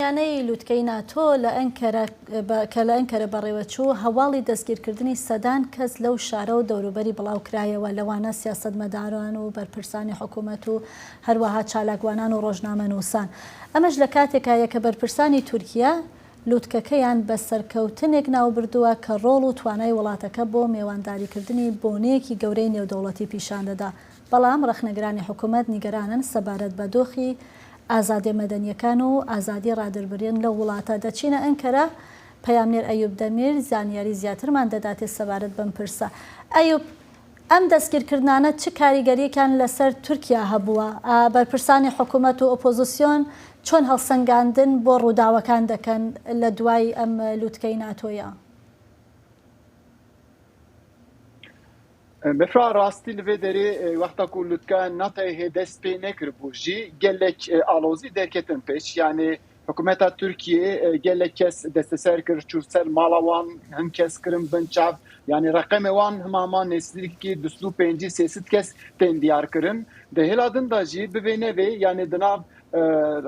سەردانیانەی لووتکەی ناتۆ کە لە ئەنکەرە بەڕێوەچوو هەواڵی دەستگیرکردنی سەدان کەس لەو شارە و دەوروبەری بڵاوکرایەوە، لەوانە سیاسەتمەداران و بەرپرسانی حکوومەت و هەروەها چالاکوانان و ڕۆژنامە نووسان. ئەمەش لە کاتێکایە کە بەرپرسانی تورکیا لووتکەکەیان بە سەرکەوتنێک ناوبردووە کە ڕۆڵ و توانای وڵاتەکە بۆ میێوانداریکردنی بۆنەیەکی گەورەی نێودەوڵەتی پیشان دەدا. بەڵام ڕەخنەگرانی حکوومەت نیگەرانن سەبارەت بە دۆخی ئازادی مەدەنیەکان و ئازادی ڕادربرین لە وڵاتە. دەچینە ئەنکەرە. پەیامنێر ئەیوب دەمیر زانیاری زیاترمان دەداتێ سەبارەت بەم پرسە. ئەیوب، ئەم دەستگیرکردانە چ کاریگەریەکان لەسەر تورکیا هەبووە؟ بەرپرسانی حکوومەت و ئۆپۆزیسیۆن چۆن هەڵسەنگاندن بۆ ڕووداوەکان دەکەن لە دوای ئەم لووتکەی ناتۆیە؟ بفرا راستی لێ دەرێ وەختا ku لووتکە ناتای هێدەست پێ nekiribû jî gelek alozî derketin pêş, yani hikûmeta Tirkiyê gelek kes desteser kir çû ser mala wan, hin kes kirin bin çav, yani reqemê wan hemama nêzîkî 25-30 kes tên diyar kirin. Di hêladin da jî bi vê nevê, yani di nav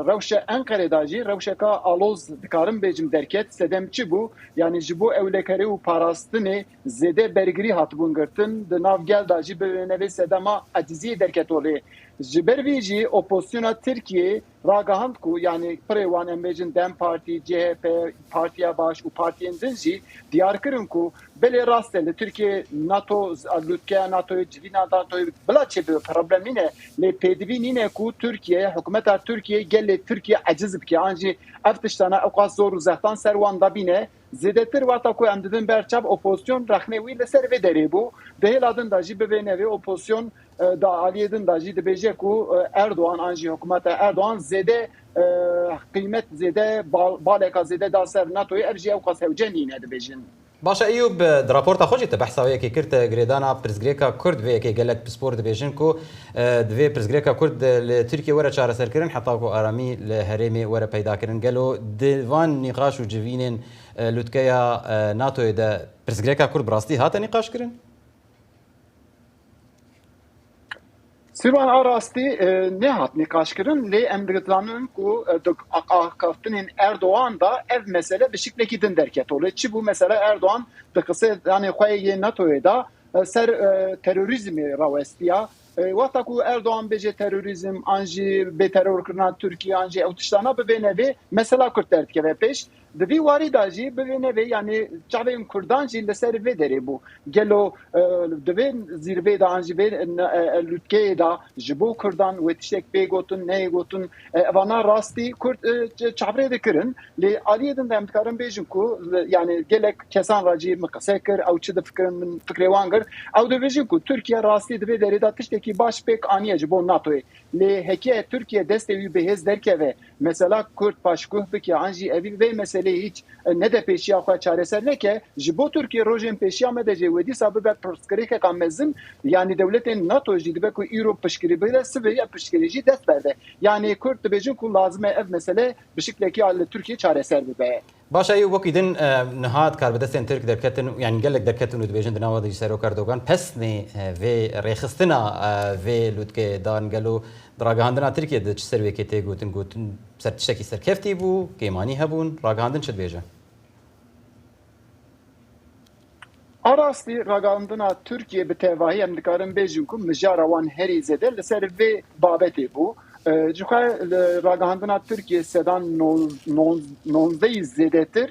rewşa Enqerê da jî rewşeka aloz dikarin bêjim derket sedem çi bû, yani ji bo ewlekerî û parastinê zêde bergirî hatibûn girtin. Di nav gel da jî bi vê nevê sedema eciziyê derket olê. Ji ber vê jî opozisyona Tirkiyê ragihand ku, yani pirê wan em bêjin Dem Partî, CHP, Partiya Baş û partiyên din jî diyar kirin ku belê rast e li Tirkiye NATO lûtkeya NATOyê civîna NATOyê bila çêbibe problem nîne, lê pêdivî nîne ku Tirkiye hikûmeta Tirkiye gelê Tirkiye eciz bike, an jî ev tiştana ewqas zor û zehtan ser wan dabîne. Zêdetir wata ku em didin berçav opozisyon rexnê wî li ser vê derê bû. Di hêladin da jî bi vê nevê opozisyon da aliyê din da jî dibêje ku Erdoğan an jî hikûmeta Erdoğan zêde qîmet zêde baleka zêde da ser NATOyê, ev jî ewqas hewce nîne dibêjin. باشە ئەیوب، di raporta xwe jî te behsawiyekê kir te girêdana pirsgirêka Kurd vê yekê gelek pispor dibêjin ku divê pirsgirêka Kurd li Tirkiye were çareserkirin heta ku aramî li herêmê were peydakirin. Gelo di van nîqaş û civînên lûtkeya NATOyê de pirsgirêka Kurd bi rastî hate nîqaş kirin? Sîrvan a rastî nehat nîqaş kirin, lê em digizanin ku aqaftinên Erdoğan da ev mesele bi şiklekî din derket olê. Çi bû mesela Erdoğan di qisê yani xwe yê NATOyê da ser terorîzmê rawestiya. Wata ku Erdoğan bêje terorîzm an jî bêterorkirina Tirkiye an jî ew tiştana bi vê nevê mesela Kurd derdikeve pêş. Di vî warî da jî bi vê nevê, yani çavên Kurdan jî li ser vê derê bû. Gelo di vê zîrvê da an jî vê lûtkeyê da ji bo Kurdan wê tiştek pê gotin neyê gotin, evana rastî Kurd çavrê dikirin. Lê aliyê din de em dikarin bêjin ku yani gelek kesan ra jî min qise kir, ew çi difikirin min fikrê wan kir. Ew dibêjin ku Tirkiye rastî di vê derê da tiştekî baş pêk aniye ji bo NATOyê. Lê heke Tirkiye destê wî bihêz derkeve, mesela Kurd paşguh bike an jî evî vê meseleyê hiç ne de pêşiya xwe çareser neke, ji bo Tirkiye rojên pêşiya me de jê wê dîsa bibe pirsgirêkeka mezin, yani devletên NATO jî dibe ku îro piştgirî bide sivê ya piştgirî jî dest berde. Yani Kurd dibêjin ku lazim e ev mesele bi şiklekî li Tirkiye çareser bibe. Başa Eyûb, wekî din nihat karbidestên Tirk derketin, yani gelek derketin û dibêjin di nava de jî Serok Erdogan pesnê vê rêxistina vê lûtkeyê dan gelo ragihandina Tirkiye di çi servekê tê gotin ser tiştekî serkeftî bû, kêmanî hebûn, ragihandin çi dibêje? A rastî ragihandina Tirkiye bi tevahî em dikarin bêjin ku mijara wan herî zêde li ser vê babetê bû. Ji xwe ragihandina Tirkiye sedan 19 zêdetir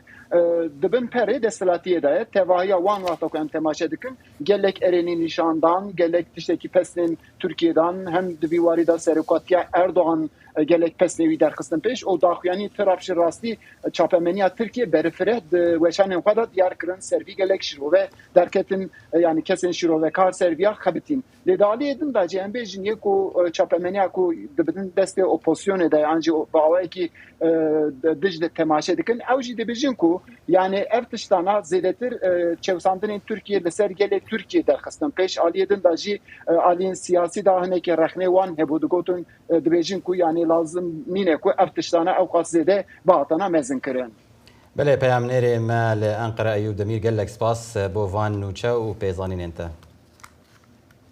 dibin perê desthilatiyê de ye. Tevahiya wan wexta ku em temaşe dikin gelek erênî nîşandan, gelek tiştekî pesnên Tirkiye'dan, hem di vî warî da serokatiya Erdoğan gelek pesnê wî derxistin pêş. O daxuyanî tiraf ji rastî çapemeniya Tirkiye berfireh di weşanên xwe da diyar kirin servî gelek şîrove derketin, yani kesên şîrovekar serviya xebitîn. Lê di aliyê din da jî em bêjin yê ku çapemeniya ku dibidin destê opozisyonê de an jî bi awayekî dij de temaşe dikin, ew jî dibêjin ku yani ev tiştana zêdetir çewsandinên Tirkiye li ser gelê Tirkiye derxistin pêş. Aliyê din da jî aliyên siyasî da hinekî rexnê wan hebû digotin, dibêjin ku yani lazım nîne ku ev tiştana ewqas zêde bihatana mezin kirin. Belê peyamnêrê me li Enqere Eyûb Demîr gelek spas bo van nûçe û pêzanînên te.